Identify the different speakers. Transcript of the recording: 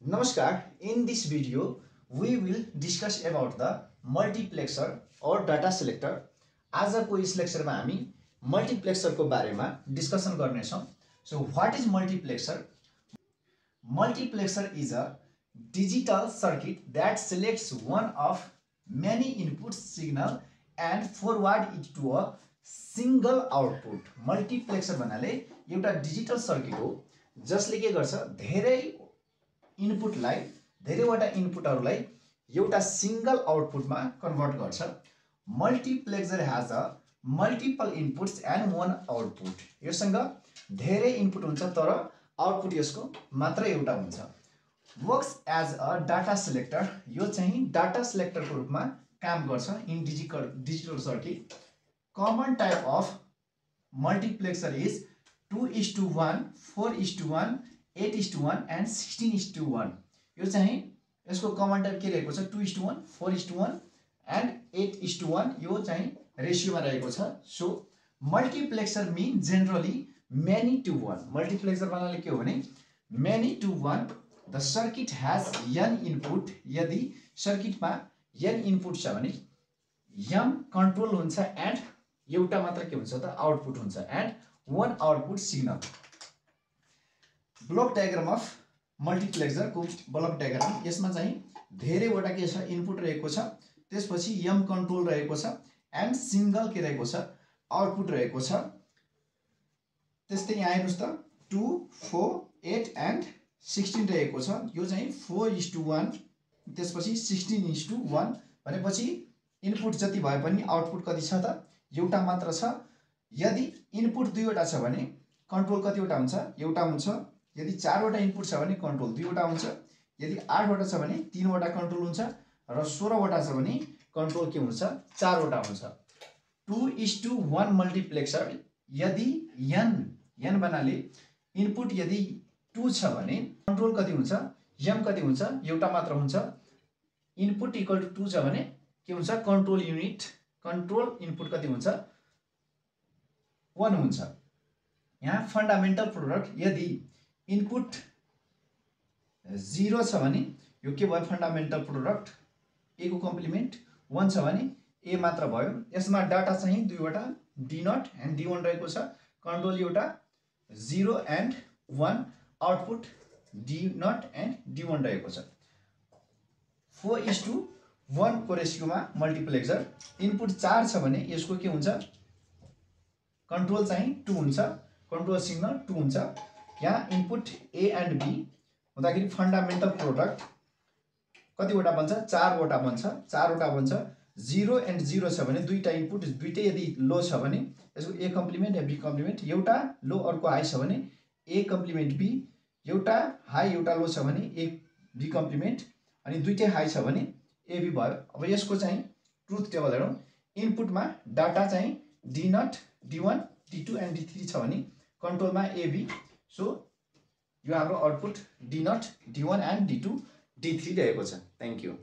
Speaker 1: Namaskar. In this video, we will discuss about the multiplexer or data selector. आजको यस लेक्चरमा हामी multiplexer को बारेमा discussion गर्ने छौं. So what is multiplexer? Multiplexer is a digital circuit that selects one of many input signal and forward it to a single output. Multiplexer भन्नाले एउटा digital circuit हो जसले के गर्छ धेरै इनपुटलाई धेरैवटा इनपुटहरुलाई एउटा सिंगल आउटपुटमा कन्भर्ट गर्छ. Multiplexer has a multiple inputs and one output. यससँग धेरै इनपुट हुन्छ तर आउटपुट यसको मात्र एउटा हुन्छ. Works as a data selector. यो चाहिँ डाटा सेलेक्टर को रूपमा काम गर्छ in digital circuit. Common type of multiplexer is 2:1, 4:1, 8:1 and 16:1. यो चाहिँ यसको कमन टाइप के रहेको छ 2:1, 4:1 and 8:1. यो चाहिँ रेशियोमा रहेको छ. So multiplexer mean generally many to one. Multiplexer भन्नाले के हो भने many to one. The circuit has n input. यदि सर्किटमा n इनपुट छ भने m कन्ट्रोल हुन्छ एन्ड एउटा मात्र के हुन्छ त आउटपुट हुन्छ and one output signal. Block diagram of multiplexer को ब्लक डायग्राम. यसमा चाहिँ धेरैवटा के छ इनपुट रहेको छ, त्यसपछि m कन्ट्रोल रहेको छ एन्ड सिंगल के रहेको छ आउटपुट रहेको छ. त्यस्तै यहाँ हेर्नुस् त 2, 4, 8 एन्ड 16 रहेको छ. यो चाहिँ 4:1 त्यसपछि 16:1 भनेपछि इनपुट जति भए पनि आउटपुट कति छ त एउटा मात्र छ. यदि इनपुट दुईवटा छ भने कन्ट्रोल कतिवटा हुन्छ एउटा हुन्छ. यदि चारवटा इनपुट छ भने कन्ट्रोल दुईवटा हुन्छ. यदि 8वटा छ भने 3वटा कन्ट्रोल हुन्छ र 16वटा छ भने कन्ट्रोल के हुन्छ चारवटा हुन्छ. 2:1 मल्टिप्लेक्सर. यदि n भन्नाले इनपुट यदि 2 छ भने कन्ट्रोल कति हुन्छ m कति हुन्छ एउटा मात्र हुन्छ. इनपुट इक्वल टु 2 छ भने के हुन्छ कन्ट्रोल युनिट कन्ट्रोल इनपुट कति हुन्छ 1 हुन्छ. यहाँ फन्डामेन्टल प्रोडक्ट. यदि इनपुट 0 छ भने यो के भयो फन्डामेन्टल प्रोडक्ट a को कम्प्लिमेन्ट 1 छ भने a मात्र भयो. यसमा डाटा चाहिँ दुईवटा d0 एन्ड d1 रहेको छ. कन्ट्रोल एउटा 0 and 1 output d0 and d1 रहेको छ. 4:1 को रेशियोमा मल्टिप्लेक्सर. इनपुट 4 छ भने यसको के हुन्छ कन्ट्रोल चाहिँ 2 हुन्छ. कन्ट्रोल सिग्नल 2 हुन्छ. यहाँ इनपुट a एन्ड b हुँदाखेरि फन्डामेन्टल प्रोडक्ट कतिवटा बन्छ चारवटा बन्छ. 0 एन्ड 0 छ भने दुईटा इनपुट दुईटै यदि लो छ भने यसको a कम्प्लिमेन्ट या b कम्प्लिमेन्ट. एउटा लो अर्को हाई छ भने a कम्प्लिमेन्ट b. एउटा हाई एउटा लो छ भने a b कम्प्लिमेन्ट अनि दुईटै हाई छ भने a b भयो. अब यसको चाहिँ ट्रुथ टेबल हेरौँ. इनपुटमा डाटा चाहिँ d0 d1 d2 and d3 छ भने कन्ट्रोलमा a b. सो यो हाम्रो output d0 d1 and d2 d3 रहेको छ. Thank you.